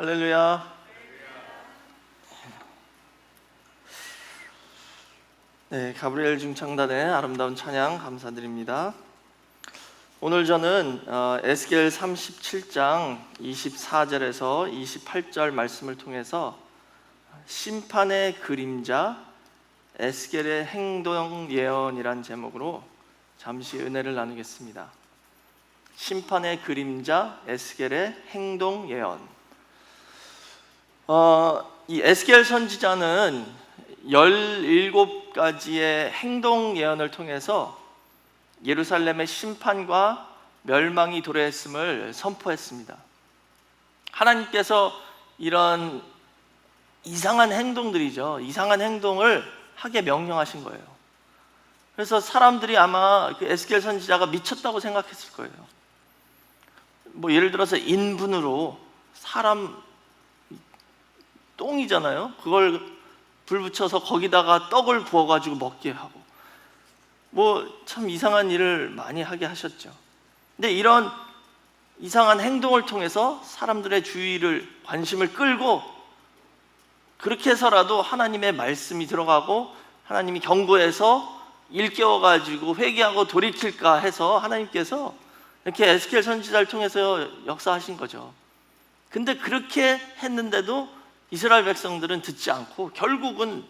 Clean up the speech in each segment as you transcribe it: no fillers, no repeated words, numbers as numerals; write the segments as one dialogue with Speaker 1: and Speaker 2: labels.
Speaker 1: 할렐루야. 네, 가브리엘 중창단의 아름다운 찬양 감사드립니다. 오늘 저는 에스겔 37장 24절에서 28절 말씀을 통해서 심판의 그림자 에스겔의 행동 예언이란 제목으로 잠시 은혜를 나누겠습니다. 심판의 그림자 에스겔의 행동 예언. 이 에스겔 선지자는 17가지의 행동 예언을 통해서 예루살렘의 심판과 멸망이 도래했음을 선포했습니다. 하나님께서 이런 이상한 행동들이죠. 이상한 행동을 하게 명령하신 거예요. 그래서 사람들이 아마 그 에스겔 선지자가 미쳤다고 생각했을 거예요. 예를 들어서 인분으로 사람 똥이잖아요. 그걸 불 붙여서 거기다가 떡을 구워가지고 먹게 하고 참 이상한 일을 많이 하게 하셨죠. 근데 이런 이상한 행동을 통해서 사람들의 관심을 끌고 그렇게 해서라도 하나님의 말씀이 들어가고 하나님이 경고해서 일깨워가지고 회개하고 돌이킬까 해서 하나님께서 이렇게 에스겔 선지자를 통해서 역사하신 거죠. 근데 그렇게 했는데도 이스라엘 백성들은 듣지 않고 결국은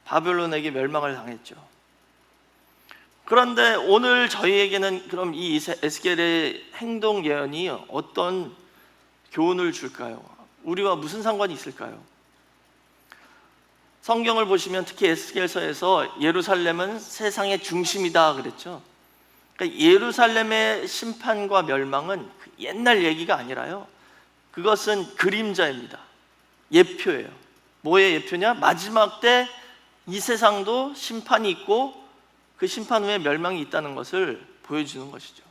Speaker 1: 바벨론에게 멸망을 당했죠. 그런데 오늘 저희에게는 그럼 이 에스겔의 행동 예언이 어떤 교훈을 줄까요? 우리와 무슨 상관이 있을까요? 성경을 보시면 특히 에스겔서에서 예루살렘은 세상의 중심이다 그랬죠. 그러니까 예루살렘의 심판과 멸망은 옛날 얘기가 아니라요, 그것은 그림자입니다. 예표예요. 뭐의 예표냐? 마지막 때 이 세상도 심판이 있고 그 심판 후에 멸망이 있다는 것을 보여주는 것이죠.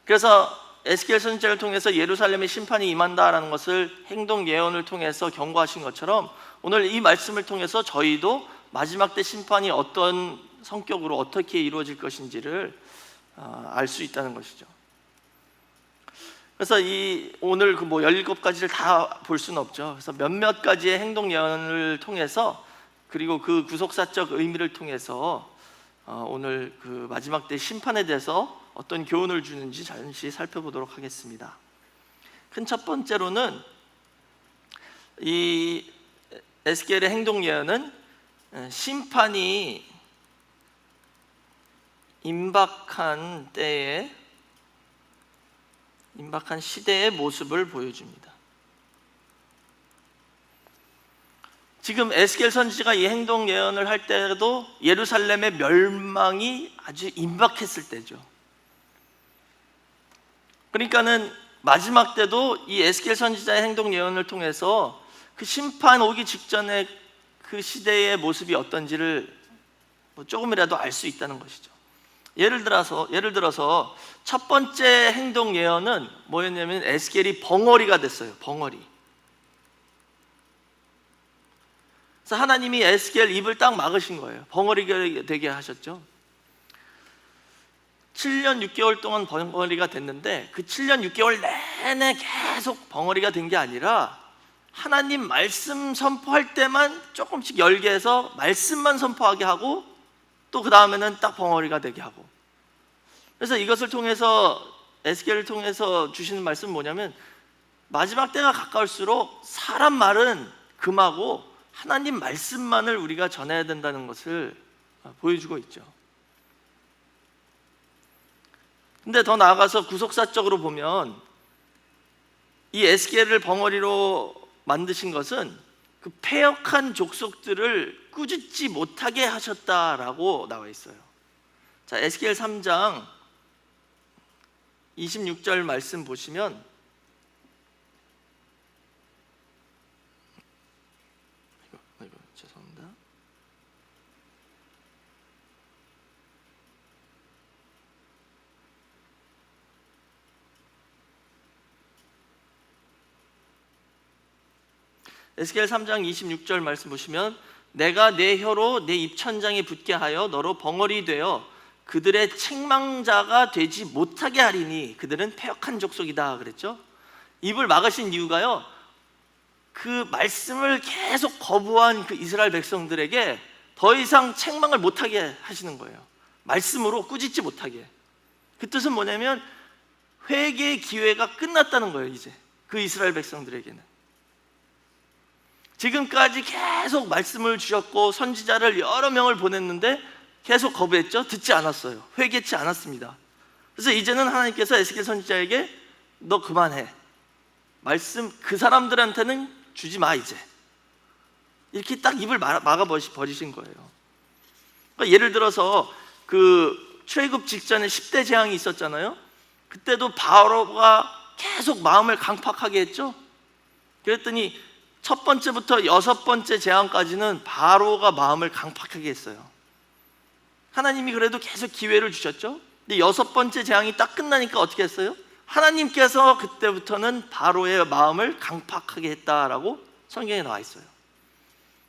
Speaker 1: 그래서 에스겔 선지자를 통해서 예루살렘의 심판이 임한다라는 것을 행동 예언을 통해서 경고하신 것처럼 오늘 이 말씀을 통해서 저희도 마지막 때 심판이 어떤 성격으로 어떻게 이루어질 것인지를 알 수 있다는 것이죠. 그래서 오늘 17가지를 다 볼 수는 없죠. 그래서 몇몇 가지의 행동 예언을 통해서 그리고 그 구속사적 의미를 통해서 오늘 그 마지막 때 심판에 대해서 어떤 교훈을 주는지 잠시 살펴보도록 하겠습니다. 큰 첫 번째로는 이 에스겔의 행동 예언은 심판이 임박한 시대의 모습을 보여줍니다. 지금 에스겔 선지자가 이 행동 예언을 할 때도 예루살렘의 멸망이 아주 임박했을 때죠. 그러니까는 마지막 때도 이 에스겔 선지자의 행동 예언을 통해서 그 심판 오기 직전에 그 시대의 모습이 어떤지를 조금이라도 알 수 있다는 것이죠. 예를 들어서 첫 번째 행동 예언은 뭐였냐면 에스겔이 벙어리가 됐어요. 벙어리. 그래서 하나님이 에스겔 입을 딱 막으신 거예요. 벙어리가 되게 하셨죠. 7년 6개월 동안 벙어리가 됐는데 그 7년 6개월 내내 계속 벙어리가 된 게 아니라 하나님 말씀 선포할 때만 조금씩 열게 해서 말씀만 선포하게 하고 또 그 다음에는 딱 벙어리가 되게 하고. 그래서 이것을 통해서 에스겔을 통해서 주시는 말씀은 뭐냐면 마지막 때가 가까울수록 사람 말은 금하고 하나님 말씀만을 우리가 전해야 된다는 것을 보여주고 있죠. 근데 더 나아가서 구속사적으로 보면 이 에스겔을 벙어리로 만드신 것은 그 패역한 족속들을 꾸짖지 못하게 하셨다라고 나와 있어요. 자, 에스겔 3장 26절 말씀 보시면 죄송합니다. 에스겔 3장 26절 말씀 보시면 내가 내 혀로 내 입천장에 붙게 하여 너로 벙어리 되어 그들의 책망자가 되지 못하게 하리니 그들은 패역한 족속이다 그랬죠. 입을 막으신 이유가요, 그 말씀을 계속 거부한 그 이스라엘 백성들에게 더 이상 책망을 못하게 하시는 거예요. 말씀으로 꾸짖지 못하게. 그 뜻은 뭐냐면 회개의 기회가 끝났다는 거예요. 이제 그 이스라엘 백성들에게는 지금까지 계속 말씀을 주셨고 선지자를 여러 명을 보냈는데 계속 거부했죠. 듣지 않았어요. 회개치 않았습니다. 그래서 이제는 하나님께서 에스겔 선지자에게 너 그만해, 말씀 그 사람들한테는 주지 마, 이제 이렇게 딱 입을 막아 버리신 거예요. 그러니까 예를 들어서 그 출애굽 직전에 10대 재앙이 있었잖아요. 그때도 바로가 계속 마음을 강팍하게 했죠. 그랬더니 첫 번째부터 여섯 번째 재앙까지는 바로가 마음을 강팍하게 했어요. 하나님이 그래도 계속 기회를 주셨죠. 근데 여섯 번째 재앙이 딱 끝나니까 어떻게 했어요? 하나님께서 그때부터는 바로의 마음을 강팍하게 했다라고 성경에 나와 있어요.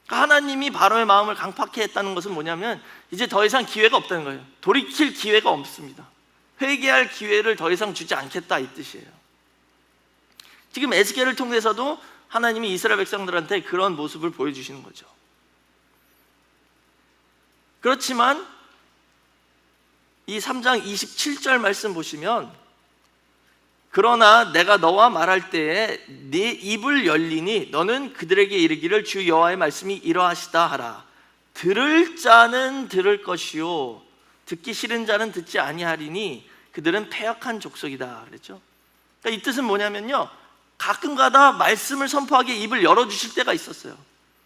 Speaker 1: 그러니까 하나님이 바로의 마음을 강팍하게 했다는 것은 뭐냐면 이제 더 이상 기회가 없다는 거예요. 돌이킬 기회가 없습니다. 회개할 기회를 더 이상 주지 않겠다, 이 뜻이에요. 지금 에스겔을 통해서도 하나님이 이스라엘 백성들한테 그런 모습을 보여주시는 거죠. 그렇지만 이 3장 27절 말씀 보시면, 그러나 내가 너와 말할 때에 네 입을 열리니 너는 그들에게 이르기를 주 여호와의 말씀이 이러하시다 하라. 들을 자는 들을 것이요 듣기 싫은 자는 듣지 아니하리니 그들은 패역한 족속이다 그랬죠. 그러니까 이 뜻은 뭐냐면요, 가끔가다 말씀을 선포하게 입을 열어주실 때가 있었어요.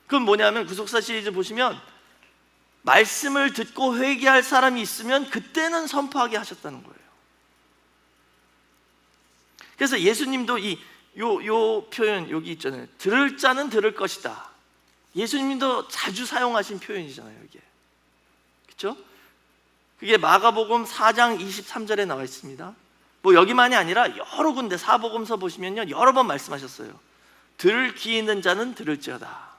Speaker 1: 그건 뭐냐면 구속사 시리즈 보시면 말씀을 듣고 회개할 사람이 있으면 그때는 선포하게 하셨다는 거예요. 그래서 예수님도 요 표현 여기 있잖아요. 들을 자는 들을 것이다. 예수님도 자주 사용하신 표현이잖아요, 이게. 그렇죠? 그게 마가복음 4장 23절에 나와 있습니다. 뭐 여기만이 아니라 여러 군데 사복음서 보시면요, 여러 번 말씀하셨어요. 들을 귀 있는 자는 들을지어다.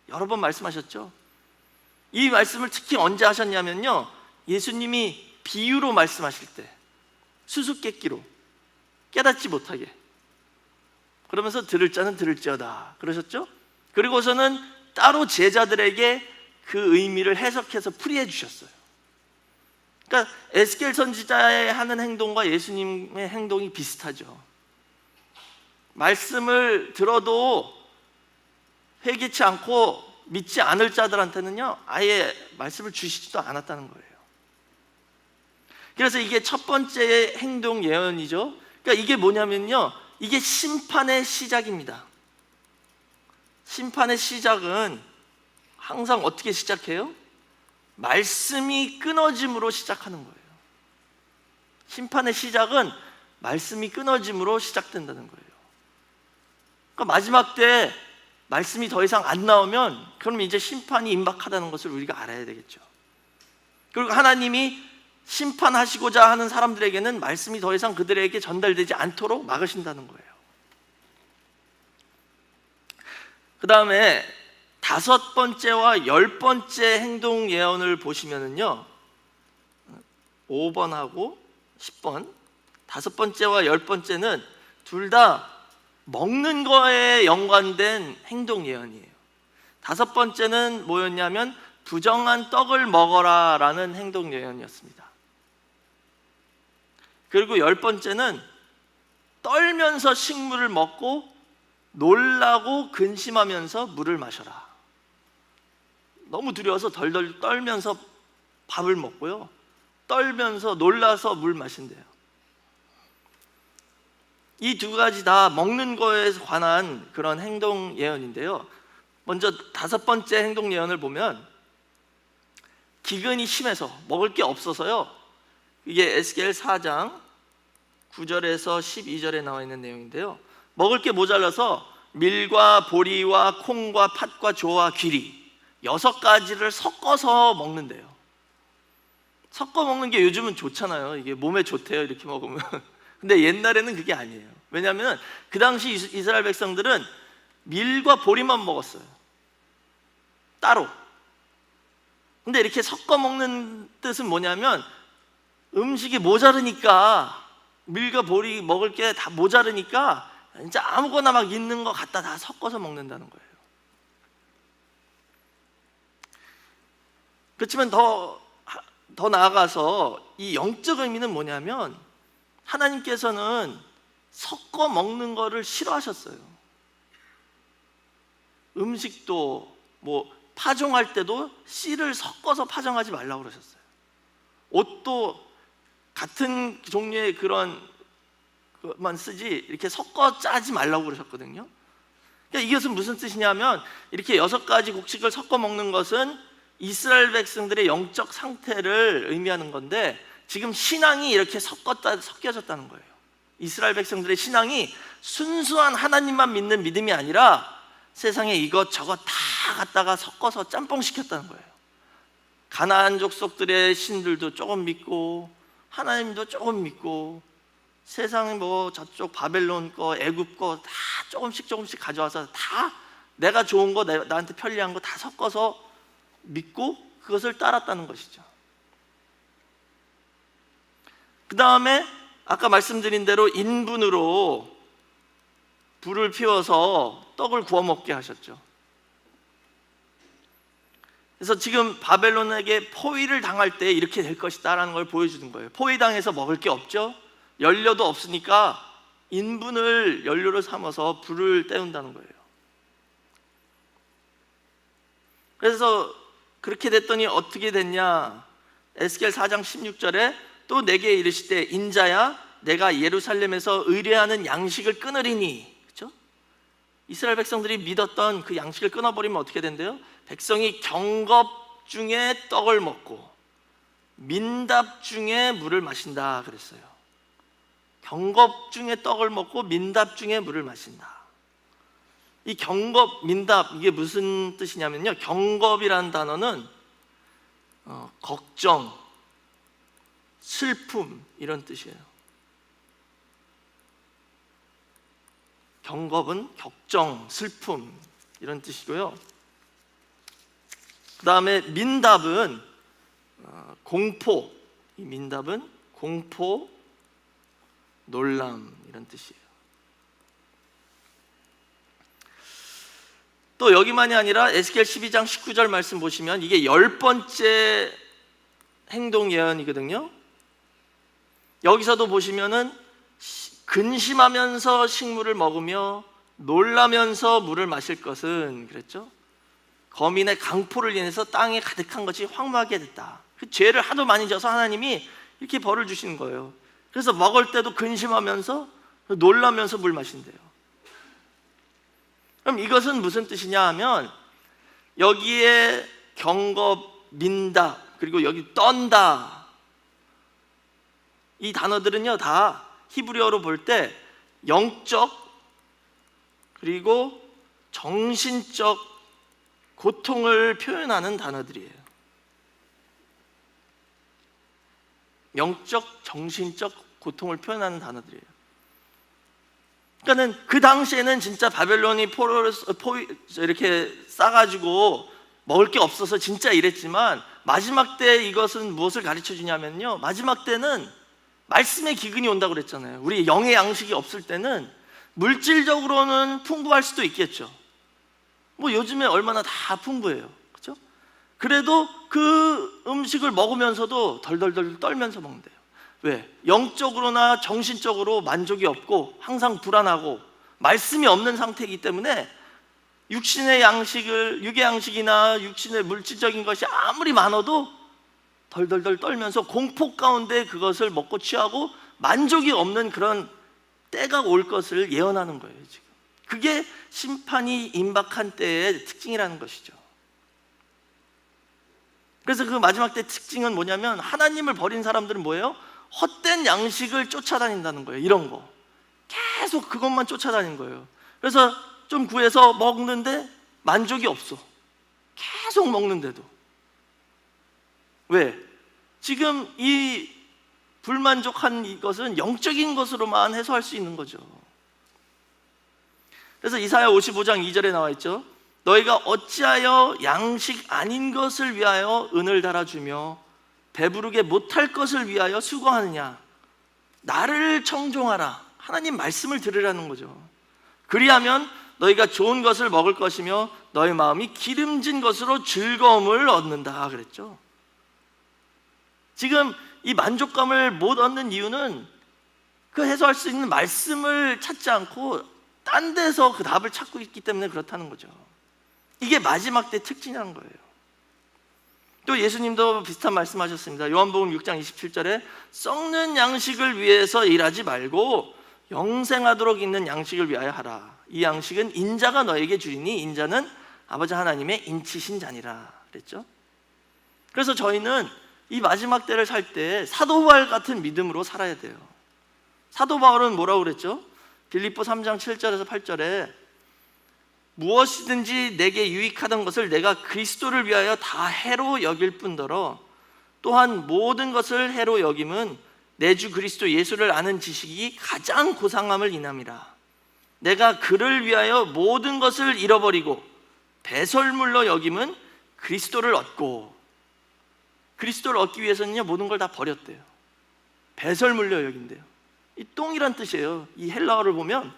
Speaker 1: 여러 번 말씀하셨죠. 이 말씀을 특히 언제 하셨냐면요, 예수님이 비유로 말씀하실 때, 수수께끼로 깨닫지 못하게, 그러면서 들을 자는 들을지어다 그러셨죠. 그리고서는 따로 제자들에게 그 의미를 해석해서 풀이해 주셨어요. 그러니까 에스겔 선지자의 하는 행동과 예수님의 행동이 비슷하죠. 말씀을 들어도 회개치 않고 믿지 않을 자들한테는요, 아예 말씀을 주시지도 않았다는 거예요. 그래서 이게 첫 번째 행동 예언이죠. 그러니까 이게 뭐냐면요, 이게 심판의 시작입니다. 심판의 시작은 항상 어떻게 시작해요? 말씀이 끊어짐으로 시작하는 거예요. 심판의 시작은 말씀이 끊어짐으로 시작된다는 거예요. 그러니까 마지막 때 말씀이 더 이상 안 나오면 그럼 이제 심판이 임박하다는 것을 우리가 알아야 되겠죠. 그리고 하나님이 심판하시고자 하는 사람들에게는 말씀이 더 이상 그들에게 전달되지 않도록 막으신다는 거예요. 그 다음에 5번째와 10번째 행동 예언을 보시면은요, 5번하고 10번, 5번째와 10번째는 둘 다 먹는 거에 연관된 행동 예언이에요. 5번째는 뭐였냐면 부정한 떡을 먹어라 라는 행동 예언이었습니다. 그리고 10번째는 떨면서 식물을 먹고 놀라고 근심하면서 물을 마셔라. 너무 두려워서 덜덜 떨면서 밥을 먹고요, 떨면서 놀라서 물 마신대요. 이 두 가지 다 먹는 거에 관한 그런 행동 예언인데요. 먼저 5번째 행동 예언을 보면 기근이 심해서 먹을 게 없어서요, 이게 에스겔 4장 9절에서 12절에 나와 있는 내용인데요, 먹을 게 모자라서 밀과 보리와 콩과 팥과 조와 귀리 6가지를 섞어서 먹는데요. 섞어 먹는 게 요즘은 좋잖아요. 이게 몸에 좋대요, 이렇게 먹으면. 근데 옛날에는 그게 아니에요. 왜냐하면 그 당시 이스라엘 백성들은 밀과 보리만 먹었어요, 따로. 근데 이렇게 섞어 먹는 뜻은 뭐냐면 음식이 모자르니까 밀과 보리 먹을 게 다 모자르니까 이제 아무거나 막 있는 거 갖다 다 섞어서 먹는다는 거예요. 그렇지만 더 나아가서 이 영적 의미는 뭐냐면 하나님께서는 섞어 먹는 거를 싫어하셨어요. 음식도 뭐 파종할 때도 씨를 섞어서 파종하지 말라고 그러셨어요. 옷도 같은 종류의 그런 것만 쓰지 이렇게 섞어 짜지 말라고 그러셨거든요. 그러니까 이것은 무슨 뜻이냐면 이렇게 6가지 곡식을 섞어 먹는 것은 이스라엘 백성들의 영적 상태를 의미하는 건데 지금 신앙이 이렇게 섞여졌다는 거예요. 이스라엘 백성들의 신앙이 순수한 하나님만 믿는 믿음이 아니라 세상에 이것저것 다 갖다가 섞어서 짬뽕시켰다는 거예요. 가나안 족속들의 신들도 조금 믿고 하나님도 조금 믿고 세상에 뭐 저쪽 바벨론 거 애굽 거 다 조금씩 가져와서 다 내가 좋은 거 나한테 편리한 거 다 섞어서 믿고 그것을 따랐다는 것이죠. 그 다음에 아까 말씀드린 대로 인분으로 불을 피워서 떡을 구워 먹게 하셨죠. 그래서 지금 바벨론에게 포위를 당할 때 이렇게 될 것이다 라는 걸 보여주는 거예요. 포위당해서 먹을 게 없죠. 연료도 없으니까 인분을 연료로 삼아서 불을 때운다는 거예요. 그래서 그렇게 됐더니 어떻게 됐냐? 에스겔 4장 16절에 또 내게 이르시되 인자야 내가 예루살렘에서 의뢰하는 양식을 끊으리니. 그렇죠? 이스라엘 백성들이 믿었던 그 양식을 끊어버리면 어떻게 된대요? 백성이 경겁 중에 떡을 먹고 민답 중에 물을 마신다 그랬어요. 경겁 중에 떡을 먹고 민답 중에 물을 마신다. 이 경겁, 민답 이게 무슨 뜻이냐면요, 경겁이라는 단어는 걱정, 슬픔 이런 뜻이에요. 경겁은 걱정, 슬픔 이런 뜻이고요. 그 다음에 민답은 공포. 이 민답은 공포, 놀람 이런 뜻이에요. 또 여기만이 아니라 에스겔 12장 19절 말씀 보시면 이게 10번째 행동 예언이거든요. 여기서도 보시면은 근심하면서 식물을 먹으며 놀라면서 물을 마실 것은 그랬죠. 거민의 강포를 인해서 땅에 가득한 것이 황무하게 됐다. 그 죄를 하도 많이 져서 하나님이 이렇게 벌을 주시는 거예요. 그래서 먹을 때도 근심하면서 놀라면서 물 마신대요. 그럼 이것은 무슨 뜻이냐 하면 여기에 경겁, 민다, 그리고 여기 떤다 이 단어들은요 다 히브리어로 볼 때 영적 그리고 정신적 고통을 표현하는 단어들이에요. 영적, 정신적 고통을 표현하는 단어들이에요. 그러니까는 그 당시에는 진짜 바벨론이 이렇게 싸가지고 먹을 게 없어서 진짜 이랬지만 마지막 때 이것은 무엇을 가르쳐 주냐면요, 마지막 때는 말씀의 기근이 온다고 그랬잖아요. 우리 영의 양식이 없을 때는 물질적으로는 풍부할 수도 있겠죠. 뭐 요즘에 얼마나 다 풍부해요, 그렇죠? 그래도 그 음식을 먹으면서도 덜덜덜 떨면서 먹는데요. 왜? 영적으로나 정신적으로 만족이 없고 항상 불안하고 말씀이 없는 상태이기 때문에 육신의 양식을, 육의 양식이나 육신의 물질적인 것이 아무리 많아도 덜덜덜 떨면서 공포 가운데 그것을 먹고 취하고 만족이 없는 그런 때가 올 것을 예언하는 거예요. 지금 그게 심판이 임박한 때의 특징이라는 것이죠. 그래서 그 마지막 때 특징은 뭐냐면 하나님을 버린 사람들은 뭐예요? 헛된 양식을 쫓아다닌다는 거예요. 이런 거 계속 그것만 쫓아다니는 거예요. 그래서 좀 구해서 먹는데 만족이 없어. 계속 먹는데도. 왜? 지금 이 불만족한 이것은 영적인 것으로만 해소할 수 있는 거죠. 그래서 이사야 55장 2절에 나와 있죠. 너희가 어찌하여 양식 아닌 것을 위하여 은을 달아주며 배부르게 못할 것을 위하여 수고하느냐. 나를 청종하라. 하나님 말씀을 들으라는 거죠. 그리하면 너희가 좋은 것을 먹을 것이며 너희 마음이 기름진 것으로 즐거움을 얻는다 그랬죠. 지금 이 만족감을 못 얻는 이유는 그 해소할 수 있는 말씀을 찾지 않고 딴 데서 그 답을 찾고 있기 때문에 그렇다는 거죠. 이게 마지막 때 특징이라는 거예요. 또 예수님도 비슷한 말씀하셨습니다. 요한복음 6장 27절에 썩는 양식을 위해서 일하지 말고 영생하도록 있는 양식을 위하여 하라. 이 양식은 인자가 너에게 주리니 인자는 아버지 하나님의 인치신 자니라 그랬죠. 그래서 저희는 이 마지막 때를 살 때 사도 바울 같은 믿음으로 살아야 돼요. 사도 바울은 뭐라고 그랬죠? 빌립보 3장 7절에서 8절에 무엇이든지 내게 유익하던 것을 내가 그리스도를 위하여 다 해로 여길 뿐더러 또한 모든 것을 해로 여김은 내 주 그리스도 예수를 아는 지식이 가장 고상함을 인함이라. 내가 그를 위하여 모든 것을 잃어버리고 배설물로 여김은 그리스도를 얻고, 그리스도를 얻기 위해서는요 모든 걸 다 버렸대요. 배설물로 여긴대요. 이 똥이란 뜻이에요. 이 헬라어를 보면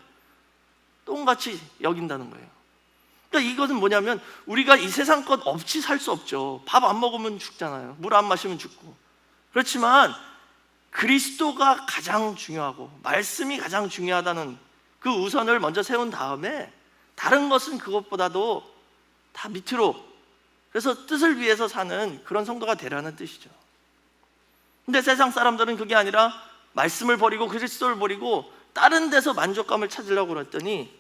Speaker 1: 똥같이 여긴다는 거예요. 그러니까 이것은 뭐냐면 우리가 이 세상 것 없이 살 수 없죠. 밥 안 먹으면 죽잖아요. 물 안 마시면 죽고. 그렇지만 그리스도가 가장 중요하고 말씀이 가장 중요하다는 그 우선을 먼저 세운 다음에 다른 것은 그것보다도 다 밑으로, 그래서 뜻을 위해서 사는 그런 성도가 되라는 뜻이죠. 근데 세상 사람들은 그게 아니라 말씀을 버리고 그리스도를 버리고 다른 데서 만족감을 찾으려고 그랬더니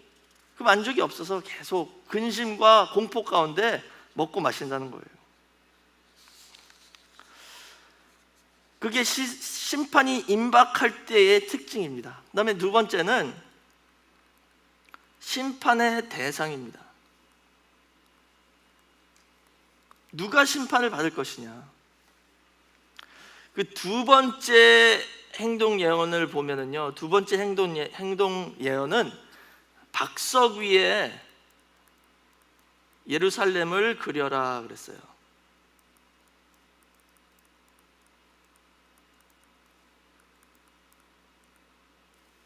Speaker 1: 그 만족이 없어서 계속 근심과 공포 가운데 먹고 마신다는 거예요. 그게 심판이 임박할 때의 특징입니다. 그 다음에 두 번째는 심판의 대상입니다. 누가 심판을 받을 것이냐. 그 두 번째 행동 예언을 보면은요, 두 번째 행동 예언은 박석 위에 예루살렘을 그려라 그랬어요.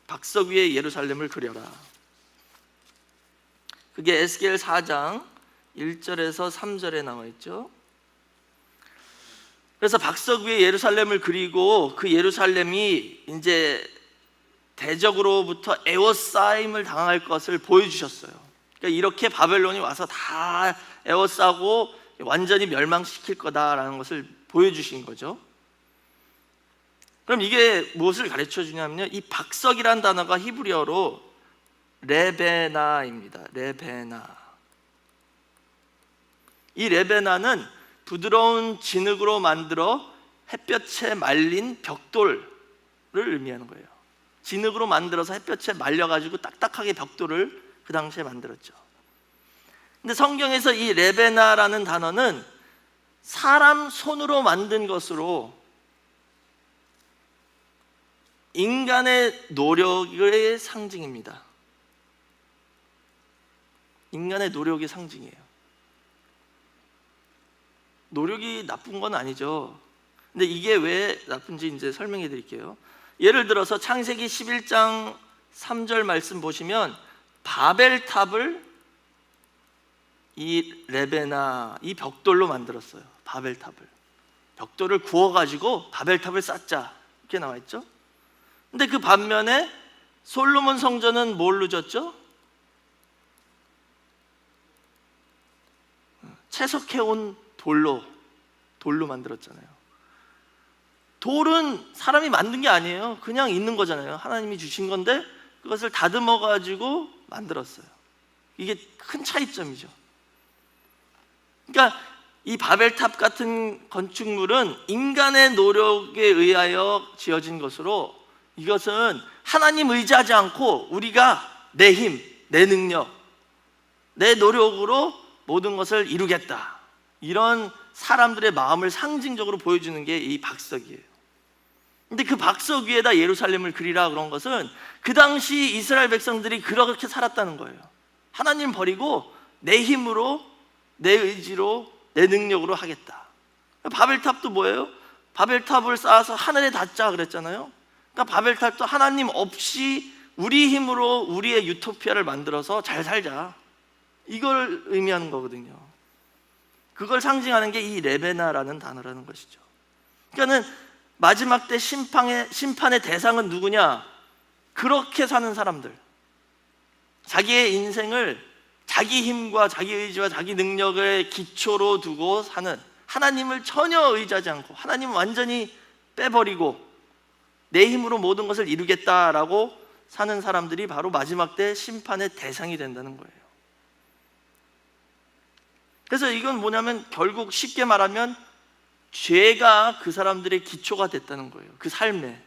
Speaker 1: 박석 위에 예루살렘을 그려라. 그게 에스겔 4장 1절에서 3절에 나와 있죠. 그래서 박석 위에 예루살렘을 그리고 그 예루살렘이 이제 대적으로부터 에워싸임을 당할 것을 보여주셨어요. 그러니까 이렇게 바벨론이 와서 다 에워싸고 완전히 멸망시킬 거다라는 것을 보여주신 거죠. 그럼 이게 무엇을 가르쳐 주냐면요, 이 박석이란 단어가 히브리어로 레베나입니다. 레베나. 이 레베나는 부드러운 진흙으로 만들어 햇볕에 말린 벽돌을 의미하는 거예요. 진흙으로 만들어서 햇볕에 말려가지고 딱딱하게 벽돌을 그 당시에 만들었죠. 근데 성경에서 이 레베나라는 단어는 사람 손으로 만든 것으로 인간의 노력의 상징입니다. 인간의 노력의 상징이에요. 노력이 나쁜 건 아니죠. 근데 이게 왜 나쁜지 이제 설명해 드릴게요. 예를 들어서 창세기 11장 3절 말씀 보시면 바벨탑을 이 레베나, 이 벽돌로 만들었어요. 바벨탑을. 벽돌을 구워가지고 바벨탑을 쌓자 이렇게 나와 있죠. 근데 그 반면에 솔로몬 성전은 뭘로 졌죠? 채석해온 돌로 만들었잖아요. 돌은 사람이 만든 게 아니에요. 그냥 있는 거잖아요. 하나님이 주신 건데 그것을 다듬어 가지고 만들었어요. 이게 큰 차이점이죠. 그러니까 이 바벨탑 같은 건축물은 인간의 노력에 의하여 지어진 것으로, 이것은 하나님 의지하지 않고 우리가 내 힘, 내 능력, 내 노력으로 모든 것을 이루겠다, 이런 사람들의 마음을 상징적으로 보여주는 게 이 박석이에요. 근데 그 박석 위에다 예루살렘을 그리라 그런 것은 그 당시 이스라엘 백성들이 그렇게 살았다는 거예요. 하나님 버리고 내 힘으로, 내 의지로, 내 능력으로 하겠다. 바벨탑도 뭐예요? 바벨탑을 쌓아서 하늘에 닿자 그랬잖아요. 그러니까 바벨탑도 하나님 없이 우리 힘으로 우리의 유토피아를 만들어서 잘 살자, 이걸 의미하는 거거든요. 그걸 상징하는 게 이 레베나라는 단어라는 것이죠. 그러니까는 마지막 때 심판의 대상은 누구냐? 그렇게 사는 사람들, 자기의 인생을 자기 힘과 자기 의지와 자기 능력을 기초로 두고 사는, 하나님을 전혀 의지하지 않고 하나님을 완전히 빼버리고 내 힘으로 모든 것을 이루겠다라고 사는 사람들이 바로 마지막 때 심판의 대상이 된다는 거예요. 그래서 이건 뭐냐면 결국 쉽게 말하면 죄가 그 사람들의 기초가 됐다는 거예요, 그 삶에.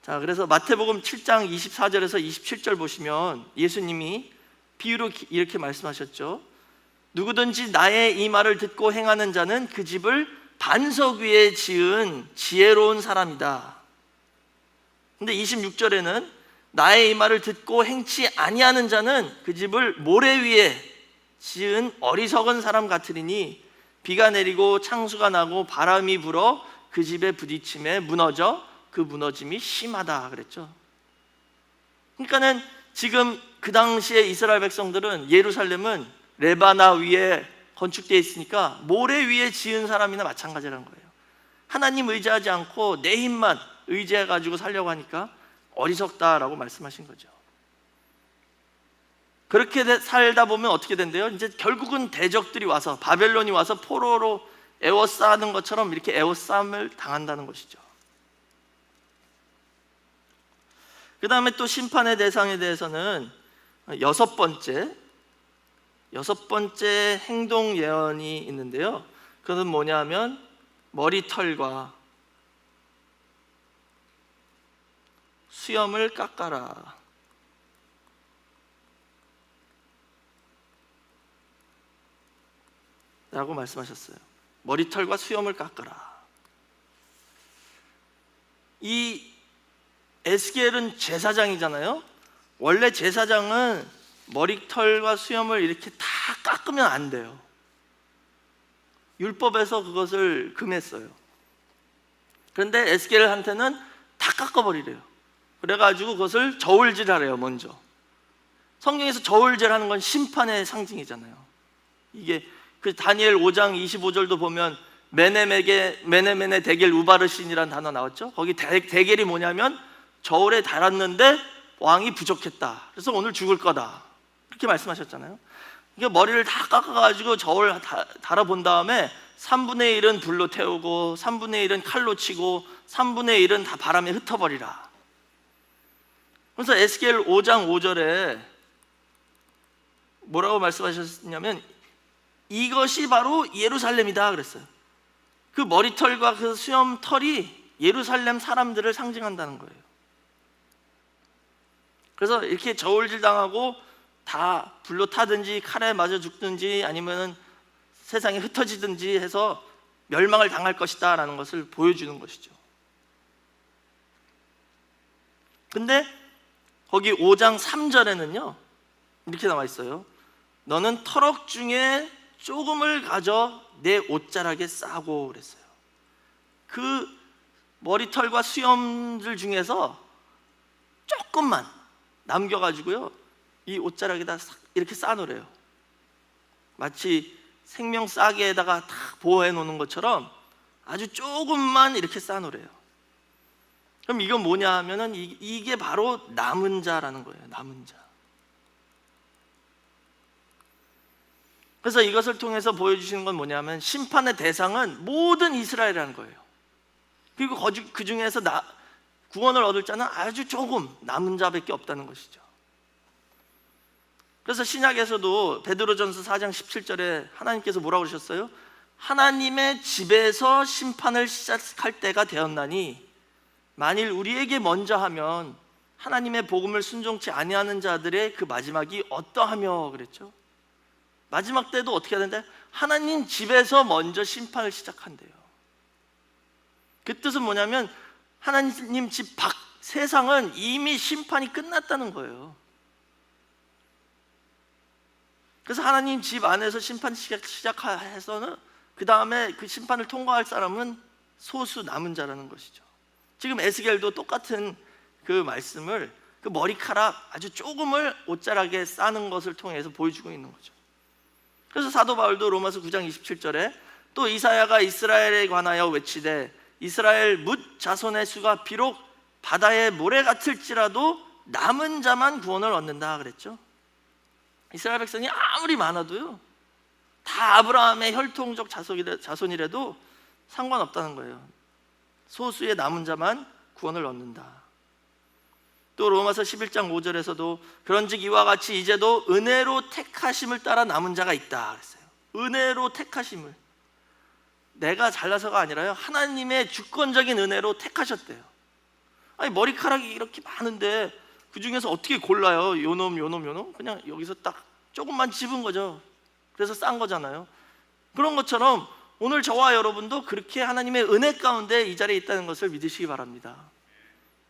Speaker 1: 자, 그래서 마태복음 7장 24절에서 27절 보시면 예수님이 비유로 이렇게 말씀하셨죠. 누구든지 나의 이 말을 듣고 행하는 자는 그 집을 반석 위에 지은 지혜로운 사람이다. 근데 26절에는 나의 이 말을 듣고 행치 아니하는 자는 그 집을 모래 위에 지은 어리석은 사람 같으리니 비가 내리고 창수가 나고 바람이 불어 그 집에 부딪힘에 무너져 그 무너짐이 심하다 그랬죠. 그러니까는 지금 그 당시에 이스라엘 백성들은 예루살렘은 레바나 위에 건축되어 있으니까 모래 위에 지은 사람이나 마찬가지라는 거예요. 하나님 의지하지 않고 내 힘만 의지해 가지고 살려고 하니까 어리석다라고 말씀하신 거죠. 그렇게 살다 보면 어떻게 된대요? 이제 결국은 대적들이 와서, 바벨론이 와서 포로로 에워싸는 것처럼 이렇게 에워싸움을 당한다는 것이죠. 그 다음에 또 심판의 대상에 대해서는 여섯 번째 행동 예언이 있는데요. 그것은 뭐냐면 머리털과 수염을 깎아라. 라고 말씀하셨어요. 머리털과 수염을 깎아라. 이 에스겔은 제사장이잖아요. 원래 제사장은 머리털과 수염을 이렇게 다 깎으면 안 돼요. 율법에서 그것을 금했어요. 그런데 에스겔한테는 다 깎아버리래요. 그래가지고 그것을 저울질하래요. 먼저 성경에서 저울질하는 건 심판의 상징이잖아요. 이게 그 다니엘 5장 25절도 보면 메네메네 데겔 우바르신이라는 단어 나왔죠. 거기 데겔이 뭐냐면 저울에 달았는데 왕이 부족했다, 그래서 오늘 죽을 거다, 이렇게 말씀하셨잖아요. 이게 머리를 다 깎아가지고 저울 달아본 다음에 3분의 1은 불로 태우고 3분의 1은 칼로 치고 3분의 1은 다 바람에 흩어버리라. 그래서 에스겔 5장 5절에 뭐라고 말씀하셨냐면 이것이 바로 예루살렘이다 그랬어요. 그 머리털과 그 수염털이 예루살렘 사람들을 상징한다는 거예요. 그래서 이렇게 저울질 당하고 다 불로 타든지 칼에 맞아 죽든지 아니면 세상에 흩어지든지 해서 멸망을 당할 것이다 라는 것을 보여주는 것이죠. 근데 거기 5장 3절에는요 이렇게 나와 있어요. 너는 터럭 중에 조금을 가져 내 옷자락에 싸고 그랬어요. 그 머리털과 수염들 중에서 조금만 남겨가지고요 이 옷자락에다 이렇게 싸놓으래요. 마치 생명 싸개에다가 다 보호해 놓는 것처럼 아주 조금만 이렇게 싸놓으래요. 그럼 이건 뭐냐 하면은 이게 바로 남은 자라는 거예요. 남은 자. 그래서 이것을 통해서 보여주시는 건 뭐냐면 심판의 대상은 모든 이스라엘이라는 거예요. 그리고 그 중에서 구원을 얻을 자는 아주 조금 남은 자밖에 없다는 것이죠. 그래서 신약에서도 베드로전서 4장 17절에 하나님께서 뭐라고 그러셨어요? 하나님의 집에서 심판을 시작할 때가 되었나니 만일 우리에게 먼저 하면 하나님의 복음을 순종치 아니하는 자들의 그 마지막이 어떠하며 그랬죠? 마지막 때도 어떻게 해야 된다? 하나님 집에서 먼저 심판을 시작한대요. 그 뜻은 뭐냐면 하나님 집 밖 세상은 이미 심판이 끝났다는 거예요. 그래서 하나님 집 안에서 심판 시작해서는 그 다음에 그 심판을 통과할 사람은 소수 남은 자라는 것이죠. 지금 에스겔도 똑같은 그 말씀을 그 머리카락 아주 조금을 옷자락에 싸는 것을 통해서 보여주고 있는 거죠. 그래서 사도 바울도 로마서 9장 27절에 또 이사야가 이스라엘에 관하여 외치되 이스라엘 뭇 자손의 수가 비록 바다의 모래 같을지라도 남은 자만 구원을 얻는다 그랬죠. 이스라엘 백성이 아무리 많아도요, 다 아브라함의 혈통적 자손이라도 상관없다는 거예요. 소수의 남은 자만 구원을 얻는다. 또 로마서 11장 5절에서도 그런즉 이와 같이 이제도 은혜로 택하심을 따라 남은 자가 있다 그랬어요. 은혜로 택하심을, 내가 잘나서가 아니라요, 하나님의 주권적인 은혜로 택하셨대요. 아니 머리카락이 이렇게 많은데 그 중에서 어떻게 골라요? 요놈 그냥 여기서 딱 조금만 집은 거죠. 그래서 싼 거잖아요. 그런 것처럼 오늘 저와 여러분도 그렇게 하나님의 은혜 가운데 이 자리에 있다는 것을 믿으시기 바랍니다.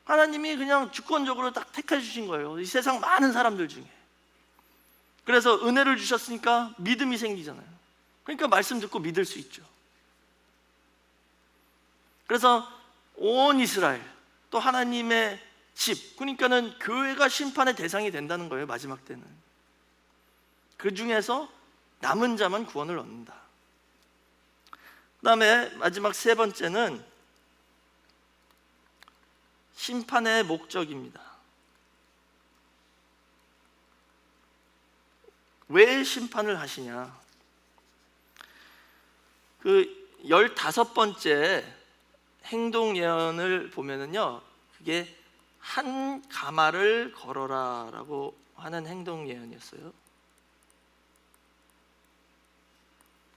Speaker 1: 하나님이 그냥 주권적으로 딱 택해 주신 거예요, 이 세상 많은 사람들 중에. 그래서 은혜를 주셨으니까 믿음이 생기잖아요. 그러니까 말씀 듣고 믿을 수 있죠. 그래서 온 이스라엘, 또 하나님의 집, 그러니까는 교회가 심판의 대상이 된다는 거예요. 마지막 때는 그 중에서 남은 자만 구원을 얻는다. 그 다음에 마지막 세 번째는 심판의 목적입니다. 왜 심판을 하시냐? 그 15번째 행동 예언을 보면은요, 그게 한 가마를 걸어라 라고 하는 행동 예언이었어요.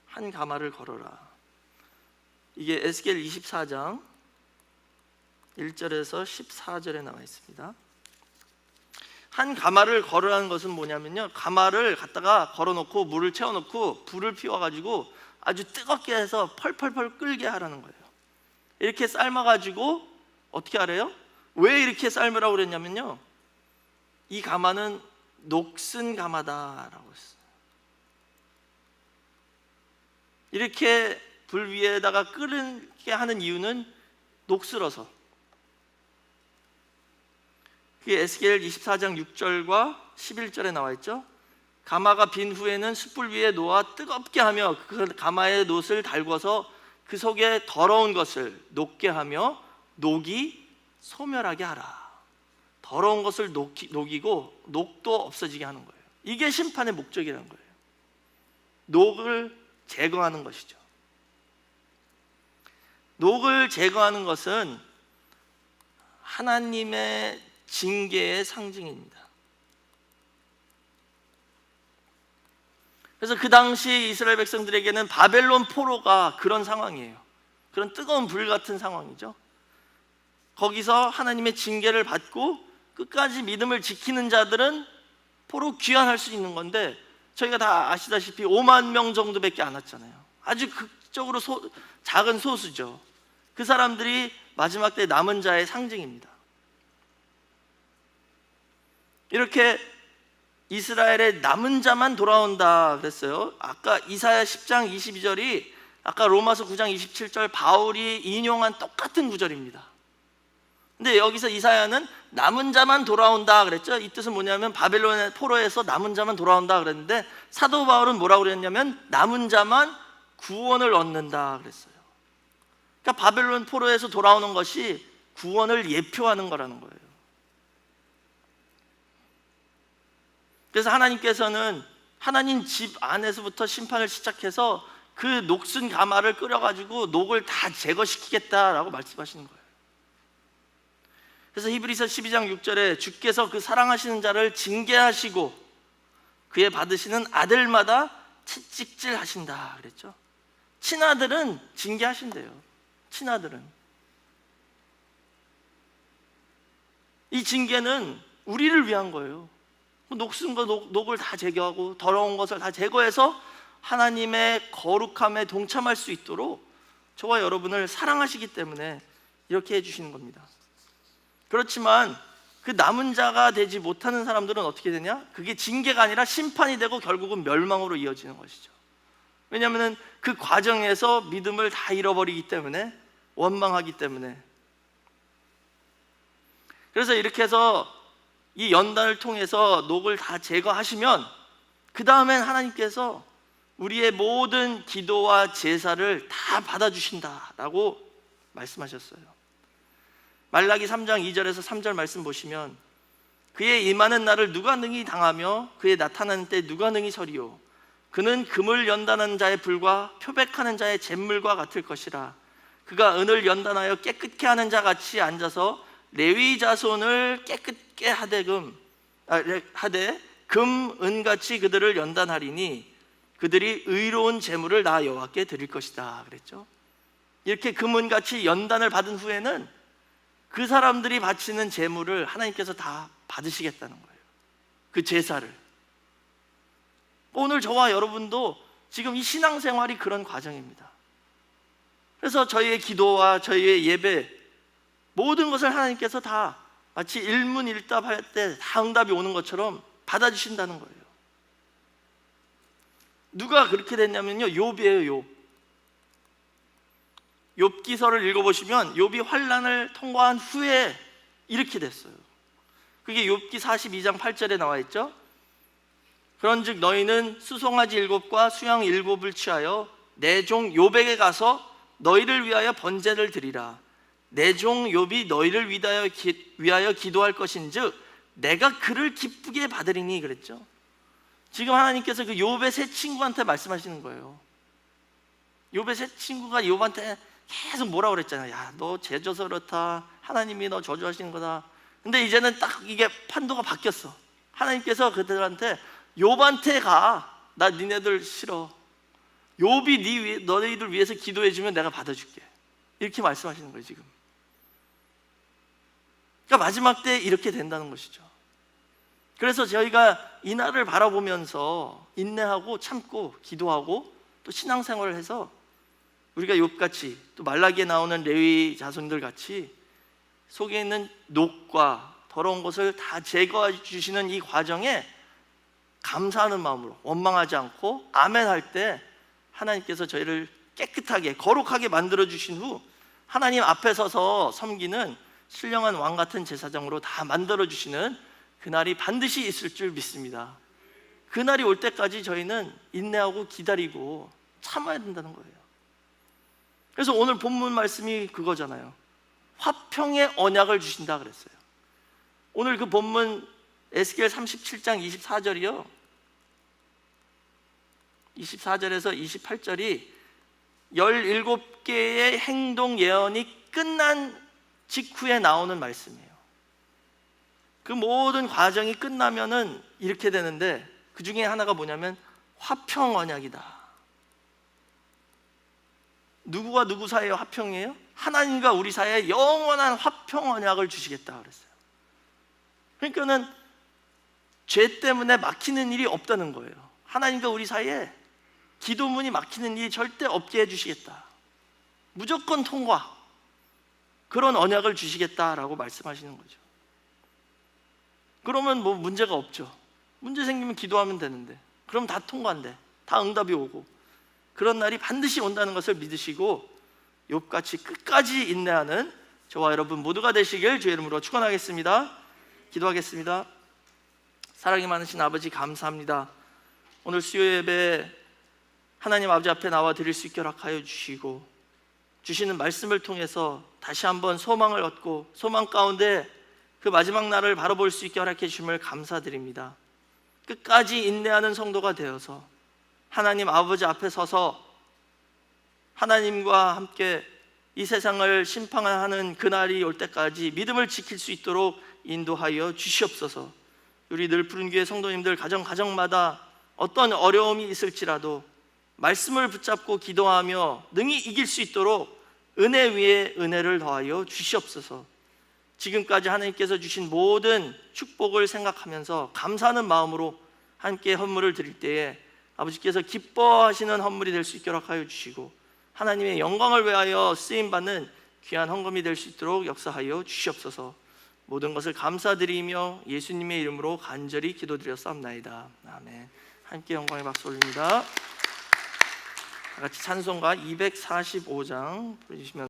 Speaker 1: 한 가마를 걸어라. 이게 에스겔 24장 1절에서 14절에 나와 있습니다. 한 가마를 걸으라는 것은 뭐냐면요, 가마를 갖다가 걸어놓고 물을 채워놓고 불을 피워가지고 아주 뜨겁게 해서 펄펄펄 끓게 하라는 거예요. 이렇게 삶아가지고 어떻게 하래요? 왜 이렇게 삶으라고 그랬냐면요, 이 가마는 녹슨 가마다라고 했어요. 이렇게 불 위에다가 끓게 하는 이유는 녹슬어서. 그게 에스겔 24장 6절과 11절에 나와 있죠. 가마가 빈 후에는 숯불 위에 놓아 뜨겁게 하며 그 가마에 놋을 달궈서 그 속에 더러운 것을 녹게 하며 녹이 소멸하게 하라. 더러운 것을 녹이고 녹도 없어지게 하는 거예요. 이게 심판의 목적이라는 거예요. 녹을 제거하는 것이죠. 녹을 제거하는 것은 하나님의 징계의 상징입니다. 그래서 그 당시 이스라엘 백성들에게는 바벨론 포로가 그런 상황이에요. 그런 뜨거운 불 같은 상황이죠. 거기서 하나님의 징계를 받고 끝까지 믿음을 지키는 자들은 포로 귀환할 수 있는 건데, 저희가 다 아시다시피 5만 명 정도밖에 안 왔잖아요. 아주 극적으로 작은 소수죠. 그 사람들이 마지막 때 남은 자의 상징입니다. 이렇게 이스라엘의 남은 자만 돌아온다 그랬어요. 아까 이사야 10장 22절이 아까 로마서 9장 27절 바울이 인용한 똑같은 구절입니다. 근데 여기서 이사야는 남은 자만 돌아온다 그랬죠. 이 뜻은 뭐냐면 바벨론의 포로에서 남은 자만 돌아온다 그랬는데, 사도 바울은 뭐라고 그랬냐면 남은 자만 구원을 얻는다 그랬어요. 그러니까 바벨론 포로에서 돌아오는 것이 구원을 예표하는 거라는 거예요. 그래서 하나님께서는 하나님 집 안에서부터 심판을 시작해서 그 녹슨 가마를 끓여가지고 녹을 다 제거시키겠다라고 말씀하시는 거예요. 그래서 히브리서 12장 6절에 주께서 그 사랑하시는 자를 징계하시고 그의 받으시는 아들마다 채찍질 하신다 그랬죠. 친아들은 징계하신대요. 친아들은. 이 징계는 우리를 위한 거예요. 녹슨 거 녹을 다 제거하고 더러운 것을 다 제거해서 하나님의 거룩함에 동참할 수 있도록 저와 여러분을 사랑하시기 때문에 이렇게 해주시는 겁니다. 그렇지만 그 남은 자가 되지 못하는 사람들은 어떻게 되냐? 그게 징계가 아니라 심판이 되고 결국은 멸망으로 이어지는 것이죠. 왜냐하면 그 과정에서 믿음을 다 잃어버리기 때문에 원망하기 때문에. 그래서 이렇게 해서 이 연단을 통해서 녹을 다 제거하시면 그 다음엔 하나님께서 우리의 모든 기도와 제사를 다 받아주신다라고 말씀하셨어요. 말라기 3장 2절에서 3절 말씀 보시면 그의 임하는 날을 누가 능히 당하며 그의 나타나는 때 누가 능히 서리요. 그는 금을 연단하는 자의 불과 표백하는 자의 잿물과 같을 것이라. 그가 은을 연단하여 깨끗게 하는 자 같이 앉아서 레위 자손을 깨끗게 하되 금, 은같이 그들을 연단하리니 그들이 의로운 제물을 나 여호와께 드릴 것이다 그랬죠. 이렇게 금, 은같이 연단을 받은 후에는 그 사람들이 바치는 제물을 하나님께서 다 받으시겠다는 거예요. 그 제사를. 오늘 저와 여러분도 지금 이 신앙생활이 그런 과정입니다. 그래서 저희의 기도와 저희의 예배 모든 것을 하나님께서 다 마치 일문일답할 때 다 응답이 오는 것처럼 받아주신다는 거예요. 누가 그렇게 됐냐면요, 욥이에요. 욥기서를 읽어보시면 욥이 환난을 통과한 후에 이렇게 됐어요. 그게 욥기 42장 8절에 나와 있죠. 그런즉 너희는 수송아지 7과 수양 7을 취하여 내 종 욥에게 가서 너희를 위하여 번제를 드리라. 내 종 욥이 너희를 위하여 기도할 것인즉 내가 그를 기쁘게 받으리니 그랬죠. 지금 하나님께서 그 욥의 세 친구한테 말씀하시는 거예요. 욥의 세 친구가 욥한테 계속 뭐라 그랬잖아요. 야, 너 죄져서 그렇다. 하나님이 너 저주하시는 거다. 근데 이제는 딱 이게 판도가 바뀌었어. 하나님께서 그들한테 욥한테 가. 나 니네들 싫어. 욥이 너희들 위해서 기도해주면 내가 받아줄게. 이렇게 말씀하시는 거예요 지금. 그러니까 마지막 때 이렇게 된다는 것이죠. 그래서 저희가 이 날을 바라보면서 인내하고 참고 기도하고 또 신앙생활을 해서 우리가 욥같이 또 말라기에 나오는 레위 자손들 같이 속에 있는 녹과 더러운 것을 다 제거해 주시는 이 과정에 감사하는 마음으로 원망하지 않고 아멘 할 때 하나님께서 저희를 깨끗하게 거룩하게 만들어 주신 후 하나님 앞에 서서 섬기는 신령한 왕 같은 제사장으로 다 만들어 주시는 그날이 반드시 있을 줄 믿습니다. 그날이 올 때까지 저희는 인내하고 기다리고 참아야 된다는 거예요. 그래서 오늘 본문 말씀이 그거잖아요. 화평의 언약을 주신다 그랬어요. 오늘 그 본문 에스겔 37장 24절이요 24절에서 28절이 17개의 행동 예언이 끝난 직후에 나오는 말씀이에요. 그 모든 과정이 끝나면은 이렇게 되는데 그 중에 하나가 뭐냐면 화평 언약이다. 누구와 누구 사이의 화평이에요? 하나님과 우리 사이에 영원한 화평 언약을 주시겠다 그랬어요. 그러니까는 죄 때문에 막히는 일이 없다는 거예요. 하나님과 우리 사이에 기도문이 막히는 일이 절대 없게 해주시겠다. 무조건 통과. 그런 언약을 주시겠다라고 말씀하시는 거죠. 그러면 뭐 문제가 없죠. 문제 생기면 기도하면 되는데 그럼 다 통과한대. 다 응답이 오고 그런 날이 반드시 온다는 것을 믿으시고 욥같이 끝까지 인내하는 저와 여러분 모두가 되시길 주의 이름으로 축원하겠습니다. 기도하겠습니다. 사랑이 많으신 아버지 감사합니다. 오늘 수요 예배 하나님 아버지 앞에 나와 드릴 수 있게 허락하여 주시고 주시는 말씀을 통해서 다시 한번 소망을 얻고 소망 가운데 그 마지막 날을 바라볼 수 있게 허락해 주심을 감사드립니다. 끝까지 인내하는 성도가 되어서 하나님 아버지 앞에 서서 하나님과 함께 이 세상을 심판하는 그날이 올 때까지 믿음을 지킬 수 있도록 인도하여 주시옵소서. 우리 늘 푸른 교회 성도님들 가정마다 어떤 어려움이 있을지라도 말씀을 붙잡고 기도하며 능히 이길 수 있도록 은혜 위에 은혜를 더하여 주시옵소서. 지금까지 하나님께서 주신 모든 축복을 생각하면서 감사하는 마음으로 함께 헌물을 드릴 때에 아버지께서 기뻐하시는 헌물이 될 수 있게 허락하여 주시고 하나님의 영광을 위하여 쓰임받는 귀한 헌금이 될 수 있도록 역사하여 주시옵소서. 모든 것을 감사드리며 예수님의 이름으로 간절히 기도드렸사옵나이다. 아멘. 함께 영광의 박수 올립니다. 같이 찬송가 245장 부르시면